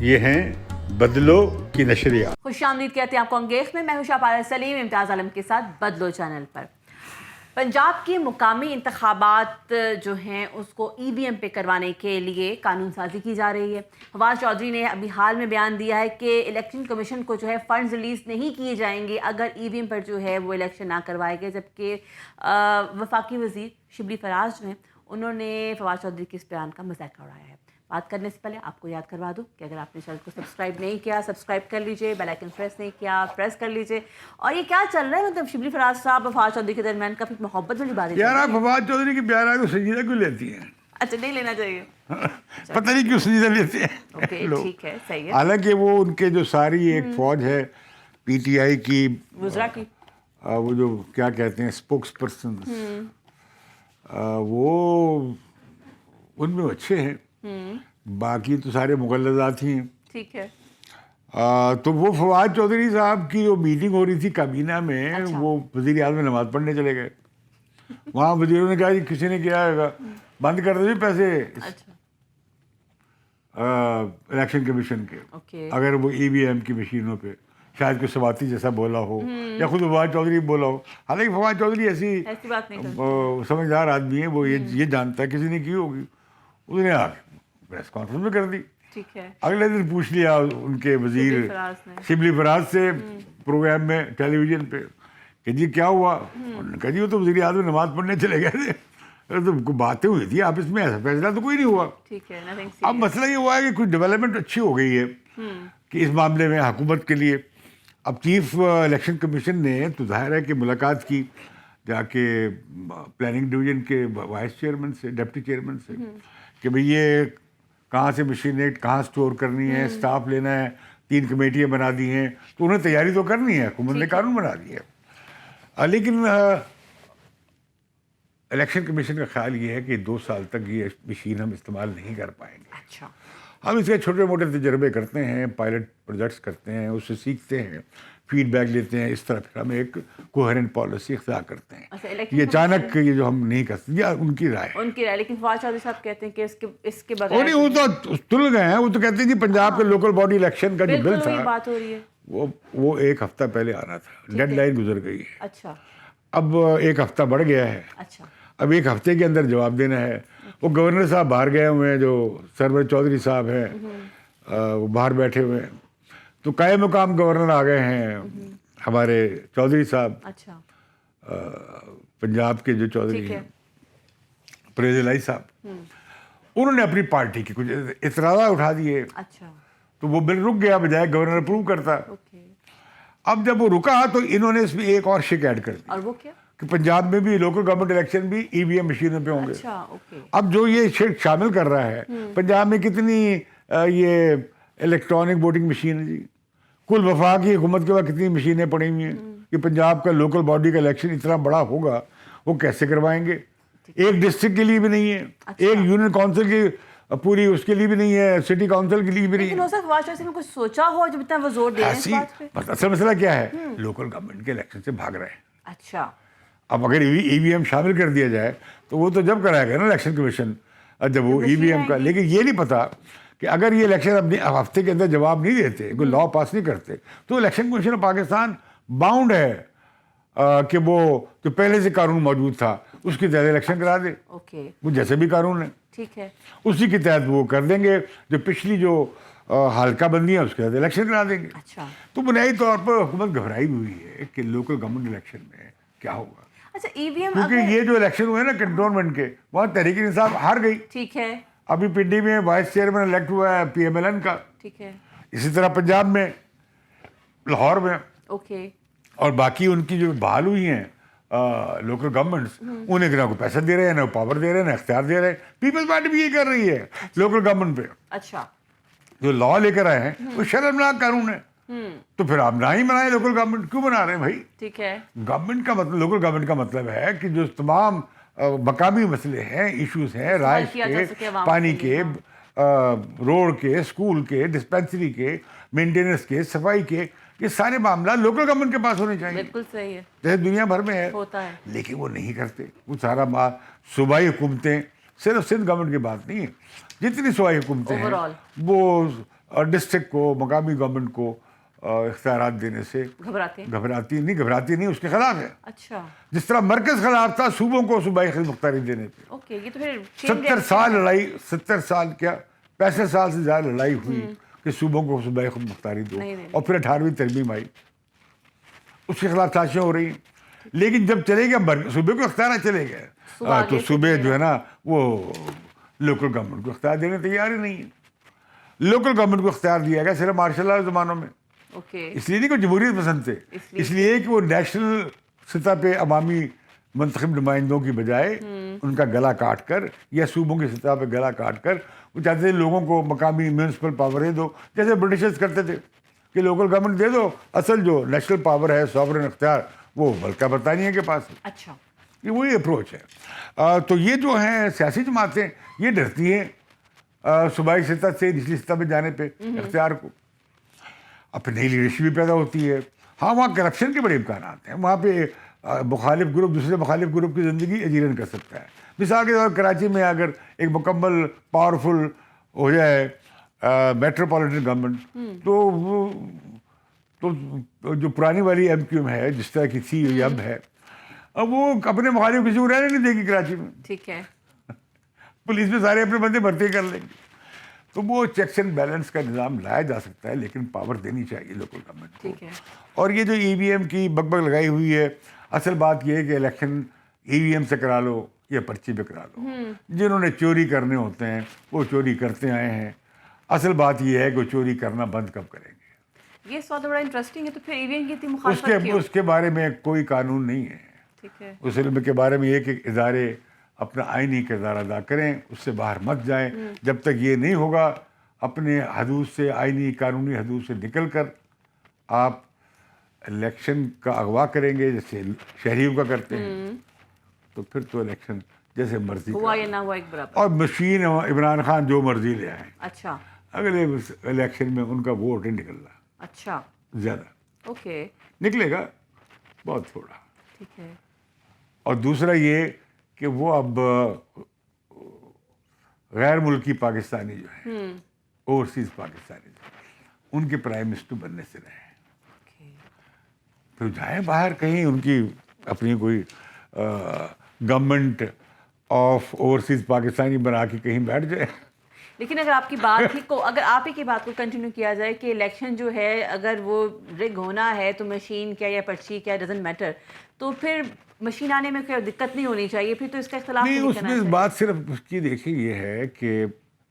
یہ ہیں بدلو کی نشریات. خوش آمدید کہتے ہیں آپ کو انگیخ میں. میں ہوں شاپارہ سلیم امتیاز عالم کے ساتھ بدلو چینل پر. پنجاب کے مقامی انتخابات جو ہیں اس کو ای وی ایم پہ کروانے کے لیے قانون سازی کی جا رہی ہے. فواد چودھری نے ابھی حال میں بیان دیا ہے کہ الیکشن کمیشن کو جو ہے فنڈز ریلیز نہیں کیے جائیں گے اگر ای وی ایم پر جو ہے وہ الیکشن نہ کروائے گئے، جبکہ وفاقی وزیر شبلی فراز جو ہیں انہوں نے فواد چودھری کے اس بیان کا مذاق اڑایا ہے. بات کرنے سے پہلے آپ کو یاد کروا دوں کہ اگر آپ نے چینل کو سبسکرائب نہیں کیا سبسکرائب کر لیجئے، بیل آئیکن پریس نہیں کیا پریس کر لیجئے. اور یہ کیا چل رہا ہے مطلب شبلی فراز صاحب اور فواد چودھری کے درمیان کافی محبت والی بات ہے یار آپ فواد چودھری کے بیان کو سنجیدہ کیوں لیتی ہیں؟ اچھا نہیں لینا چاہیے، پتہ نہیں کیوں سنجیدہ لیتے ہیں. اوکے ٹھیک ہے صحیح ہے. حالانکہ وہ ان کے جو ساری ایک فوج ہے پی ٹی آئی کی وزراء کی وہ جو کیا کہتے ہیں اسپوکس پرسن، وہ ان میں اچھے ہیں، باقی تو سارے مغلظات ہی ہیں. ٹھیک ہے. تو وہ فواد چودھری صاحب کی جو میٹنگ ہو رہی تھی کابینہ میں، وہ وزیر اعظم نماز پڑھنے چلے گئے. وہاں وزیروں نے کہا کہ کسی نے کیا ہوگا بند کر دیں پیسے الیکشن کمیشن کے اگر وہ ای وی ایم کی مشینوں پہ شاید کوئی سواتی جیسا بولا ہو یا خود فواد چودھری بولا ہو. حالانکہ فواد چودھری ایسی سمجھدار آدمی ہے، وہ یہ جانتا ہے کسی نے کی ہوگی. اس نے پریس کانفرنس میں کر دی. ٹھیک ہے. اگلے دن پوچھ لیا ان کے وزیر شبلی فراز سے پروگرام میں ٹیلی ویژن پہ کہ جی کیا ہوا؟ انہوں نے کہا جی وہ تو وزیر اعظم نماز پڑھنے چلے گئے تھے. تو باتیں ہوئی تھی آپس میں، ایسا فیصلہ تو کوئی نہیں ہوا. اب مسئلہ یہ ہوا ہے کہ کچھ ڈیولپمنٹ اچھی ہو گئی ہے کہ اس معاملے میں حکومت کے لیے. اب چیف الیکشن کمیشن نے تو ظاہر ہے کہ ملاقات کی جا کے پلاننگ ڈویژن کے وائس چیئرمین سے، ڈپٹی چیئرمین سے، کہ بھئی یہ کہاں سے مشینیں کہاں اسٹور کرنی ہے، اسٹاف لینا ہے، 3 کمیٹیاں بنا دی ہیں. تو انہیں تیاری تو کرنی ہے، حکومت نے قانون بنا دیا ہے. لیکن الیکشن کمیشن کا خیال یہ ہے کہ 2 سال تک یہ مشین ہم استعمال نہیں کر پائیں گے. اچھا. ہم اس کے چھوٹے موٹے تجربے کرتے ہیں، پائلٹ پروجیکٹس کرتے ہیں، اس سے سیکھتے ہیں، فیڈ بیک لیتے ہیں، اس طرح پھر ہم ایک کوہرنٹ پالیسی اختیار کرتے ہیں. یہ اچانک یہ جو ہم نہیں کر سکتے، یا ان کی رائے. لیکن فواد چودھری صاحب کہتے ہیں کہ اس کے بغیر وہ تو تل گئے ہیں. وہ تو کہتے ہیں جی پنجاب کے لوکل باڈی الیکشن کا جو بل تھا بات ہو رہی ہے وہ 1 ہفتہ پہلے آنا تھا، ڈیڈ لائن گزر گئی ہے. اچھا. اب 1 ہفتہ بڑھ گیا ہے. اچھا. اب 1 ہفتے کے اندر جواب دینا ہے. وہ گورنر صاحب باہر گئے ہوئے ہیں، جو سرور چودھری صاحب ہیں وہ باہر بیٹھے ہوئے ہیں. تو قائم مقام گورنر آ گئے ہیں ہمارے چودھری صاحب. اچھا. پنجاب کے جو چودھری ہیں پرویز الہی صاحب، انہوں نے اپنی پارٹی کی کچھ اعتراضات اٹھا دیے. اچھا. تو وہ بل رک گیا بجائے گورنر اپروو کرتا. اب جب وہ رکا تو انہوں نے اس میں ایک اور شک ایڈ کر دی. اور وہ کیا؟ کہ پنجاب میں بھی لوکل گورنمنٹ الیکشن بھی ای وی ایم مشینوں پہ ہوں گے. اچھا. اوکے. اب جو یہ شک شامل کر رہا ہے، پنجاب میں کتنی یہ الیکٹرانک ووٹنگ مشین ہے جی. کل وفاقی حکومت کے بعد کتنی مشینیں پڑی ہوئی ہیں کہ پنجاب کا لوکل باڈی کا الیکشن اتنا بڑا ہوگا وہ کیسے کروائیں گے؟ ایک ڈسٹرکٹ کے لیے بھی نہیں ہے، ایک یونین کونسل کی پوری اس کے لیے بھی نہیں ہے، سٹی کونسل کے لیے بھی نہیں ہے. لیکن فواد چودھری نے کچھ سوچا ہو جب اتنا وہ زور دے رہے ہیں اس بات پہ؟ اصل مسئلہ کیا ہے؟ لوکل گورنمنٹ کے الیکشن سے بھاگ رہے ہیں. اچھا. اب اگر ای وی ایم شامل کر دیا جائے تو وہ تو جب کرائے گا نا الیکشن کمیشن، جب وہ ای وی ایم کا. لیکن یہ نہیں پتا کہ اگر یہ الیکشن اپنے ہفتے کے اندر جواب نہیں دیتے، کوئی لا پاس نہیں کرتے، تو election commission of Pakistan bound ہے کہ وہ جو پہلے سے قانون موجود تھا اس کے تحت الیکشن کرا دے. وہ جیسے بھی قانون ہے ٹھیک ہے اسی کے تحت وہ کر دیں گے. جو پچھلی جو حلقہ بندی ہے اس کے تحت الیکشن کرا دیں گے. اچھا. تو بنیادی طور پر حکومت گھبرائی ہوئی ہے کہ لوکل گورنمنٹ الیکشن میں کیا ہوگا. اچھا. ای وی ایم کیونکہ یہ جو الیکشن ہوئے نا کنٹونمنٹ کے، وہاں تحریک انصاف ہار گئی. ٹھیک ہے. ابھی پنڈی میں وائس چیئرمین الیکٹ ہوا ہے پی ایم ایل این کا. ٹھیک ہے. اسی طرح پنجاب میں، لاہور میں، اوکے. اور باقی ان کی جو بحال ہوئی ہیں لوکل گورنمنٹس، انہیں نہ کوئی پیسہ دے رہے ہیں، نہ پاور دے رہے ہیں، نہ اختیار دے رہے ہیں. پیپلز پارٹی بھی یہ کر رہی ہے لوکل گورنمنٹ پہ. اچھا. جو لا لے کر آئے ہیں وہ شرمناک قانون ہے. تو پھر آپ نہ ہی بنائیں، لوکل گورنمنٹ کیوں بنا رہے ہیں بھائی؟ ٹھیک ہے. گورنمنٹ کا مطلب، لوکل گورنمنٹ کا مطلب ہے کہ جو تمام مقامی مسئلے ہیں، ایشوز ہیں، رائش کے، پانی کے، روڈ کے، اسکول کے، ڈسپینسری کے، مینٹیننس کے، صفائی کے، یہ سارے معاملات لوکل گورنمنٹ کے پاس ہونے چاہیے، بالکل صحیح ہے، جیسے دنیا بھر میں ہے، ہوتا ہے. لیکن وہ نہیں کرتے. وہ سارا صوبائی حکومتیں، صرف سندھ گورنمنٹ کی بات نہیں ہے، جتنی صوبائی حکومتیں ہیں وہ ڈسٹرکٹ کو، مقامی گورنمنٹ کو اختیارات دینے سے گھبراتی نہیں، اس کے خلاف ہے. اچھا، جس طرح مرکز خلاف تھا صوبوں کو صوبائی خود مختاری دینے پہ. اوکے، یہ تو پھر 70 سال لڑائی، 70 سال کیا 65 سال سے زیادہ لڑائی ہوئی کہ صوبوں کو صوبائی خود مختاری دو، اور پھر 18ویں ترمیم آئی، اس کے خلاف سازشیں ہو رہی ہیں. لیکن جب چلے گئے صوبے کو اختیار چلے گئے تو صوبے جو ہے نا وہ لوکل گورنمنٹ کو اختیار دینے تیار ہی نہیں ہے. لوکل گورنمنٹ کو اختیار دیا گیا صرف مارشل لا زمانوں میں، اس لیے نہیں کہ جمہوریت پسند تھے، اس لیے کہ وہ نیشنل سطح پہ عوامی منتخب نمائندوں کی بجائے ان کا گلا کاٹ کر یا صوبوں کی سطح پہ گلا کاٹ کر وہ چاہتے تھے لوگوں کو مقامی میونسپل پاور دے دو، جیسے برٹشرز کرتے تھے کہ لوکل گورنمنٹ دے دو، اصل جو نیشنل پاور ہے، سوورن اختیار، وہ ملکہ برطانیہ کے پاس ہے. اچھا، یہ وہی اپروچ ہے. تو یہ جو ہیں سیاسی جماعتیں یہ ڈرتی ہیں صوبائی سطح سے نچلی سطح پہ جانے پہ اختیار کو. اب پھر نئی لیڈرشپ بھی پیدا ہوتی ہے. ہاں وہاں کرپشن کے بڑے امکانات ہیں، وہاں پہ مخالف گروپ دوسرے مخالف گروپ کی زندگی اجیرن کر سکتا ہے. مثال کے طور پر کراچی میں اگر ایک مکمل پاورفل ہو جائے میٹروپولیٹن گورنمنٹ تو جو پرانی والی ایم کیو ایم ہے جس طرح کی تھی یہ اب ہے، اب وہ اپنے مخالف کسی کو رہنے نہیں دے گی کراچی میں. ٹھیک ہے، پولیس میں سارے اپنے بندے بھرتی کر لیں گے. تو وہ چیکس اینڈ بیلنس کا نظام لایا جا سکتا ہے، لیکن پاور دینی چاہیے لوکل گورنمنٹ کو. اور یہ جو ای وی ایم کی بگ بگ لگائی ہوئی ہے، اصل بات یہ ہے کہ الیکشن ای وی ایم سے کرا لو یا پرچی پہ کرا لو. جنہوں نے چوری کرنے ہوتے ہیں وہ چوری کرتے آئے ہیں. اصل بات یہ ہے کہ وہ چوری کرنا بند کب کریں گے. یہ سوال بڑا انٹرسٹنگ ہے. تو پھر ای وی ایم کی اتنی مخالفت کیوں؟ اس کے بارے میں کوئی قانون نہیں ہے. ٹھیک ہے، اس علم کے بارے میں یہ کہ ادارے اپنا آئینی کردار ادا کریں، اس سے باہر مت جائیں. جب تک یہ نہیں ہوگا اپنے حدود سے، آئینی قانونی حدود سے نکل کر آپ الیکشن کا اغوا کریں گے جیسے شہریوں کا کرتے ہیں، تو پھر تو الیکشن جیسے مرضی ہوا یا نہ ہوا ایک برابر. اور مشین عمران خان جو مرضی لے آئیں، اچھا، اگلے الیکشن میں ان کا ووٹ نہیں نکل رہا. اچھا، زیادہ اوکے، نکلے گا بہت تھوڑا. ٹھیک ہے. اور دوسرا یہ کہ وہ اب غیر ملکی پاکستانی جو ہیں، اوورسیز پاکستانی جو ہیں، ان کے پرائم منسٹر بننے سے رہے. پھر جائیں باہر کہیں ان کی اپنی کوئی گورنمنٹ آف اوورسیز پاکستانی بنا کے کہیں بیٹھ جائے. لیکن اگر آپ کی بات ہی کو، اگر آپ ہی کی بات کو کنٹینیو کیا جائے کہ الیکشن جو ہے اگر وہ رگ ہونا ہے تو مشین کیا یا پرچی کیا ڈزنٹ میٹر، تو پھر مشین آنے میں کوئی دقت نہیں ہونی چاہیے. پھر تو اس کا اختلاف نہیں. اس میں بات صرف اس کی دیکھیں یہ ہے کہ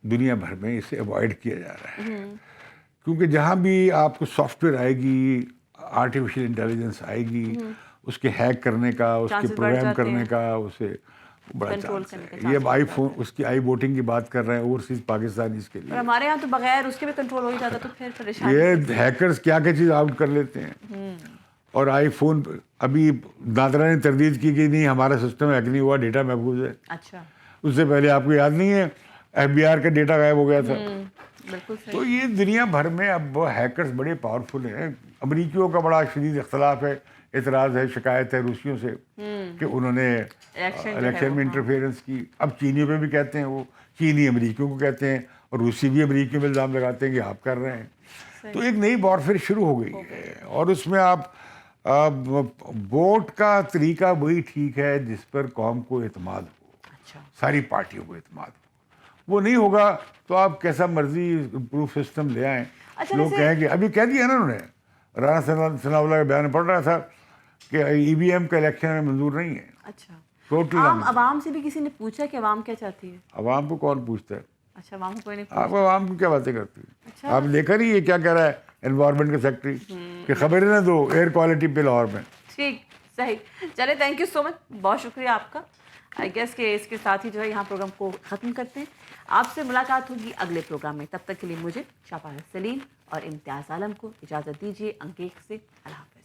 دنیا بھر میں اسے اوائڈ کیا جا رہا ہے، کیونکہ جہاں بھی آپ کو سافٹ ویئر آئے گی، آرٹیفیشیل انٹیلیجنس آئے گی، اس کے ہیک کرنے کا، اس کے پروگرام کرنے کا، اسے بڑا چانس ہے. یہ اب آئی فون اس کی آئی ووٹنگ کی بات کر رہے ہیں اوورسیز پاکستانیز کے لیے. ہمارے یہاں تو بغیر اس کے بھی کنٹرول ہو ہی جاتا، تو پھر پریشان. یہ ہیکرز کیا کیا چیز آؤٹ کر لیتے ہیں. اور آئی فون ابھی دادرا نے تردید کی کہ نہیں ہمارا سسٹم ہیک نہیں ہوا، ڈیٹا محفوظ ہے. اچھا، اس سے پہلے آپ کو یاد نہیں ہے ایف بی آر کا ڈیٹا غائب ہو گیا تھا. بالکل صحیح. تو یہ دنیا بھر میں اب ہیکرز بڑے پاورفل ہیں. امریکیوں کا بڑا شدید اختلاف ہے، اعتراض ہے، شکایت ہے روسیوں سے کہ انہوں نے الیکشن میں انٹرفیئرنس کی. اب چینیوں پہ بھی کہتے ہیں، وہ چینی امریکیوں کو کہتے ہیں، اور روسی بھی امریکیوں پہ الزام لگاتے ہیں کہ آپ کر رہے ہیں. تو ایک نئی وارفیئر شروع ہو گئی ہے، اور اس میں آپ ووٹ کا طریقہ وہی ٹھیک ہے جس پر قوم کو اعتماد ہو، ساری پارٹیوں کو اعتماد ہو. وہ نہیں ہوگا تو آپ کیسا مرضی امپروو سسٹم لے آئیں. لوگ کہیں گے، ابھی کہہ دیا نا انہوں نے، رانا ثناء اللہ کا بیان پڑھ رہا تھا کہ ای وی ایم کا الیکشن میں منظور نہیں ہے. اچھا، عوام سے بھی کسی نے پوچھا کہ عوام کیا چاہتی ہے؟ عوام کو کون پوچھتا ہے؟ اچھا، عوام کو کوئی نہیں. آپ عوام کو کیا باتیں کرتی ہیں؟ آپ دیکھا نہیں یہ کیا کہہ رہا ہے انوائرمنٹ کا سیکٹری کہ خبریں نہ دو ایئر کوالٹی پہ لاہور میں. ٹھیک، صحیح. چلے، تھینک یو سو مچ، بہت شکریہ آپ کا. آئی گیس کہ اس کے ساتھ ہی جو ہے یہاں پروگرام کو ختم کرتے ہیں. آپ سے ملاقات ہوگی اگلے پروگرام میں. تب تک کے لیے مجھے شاہ پارس سلیم اور امتیاز عالم کو اجازت دیجیے. انگیخ سے اللہ حافظ.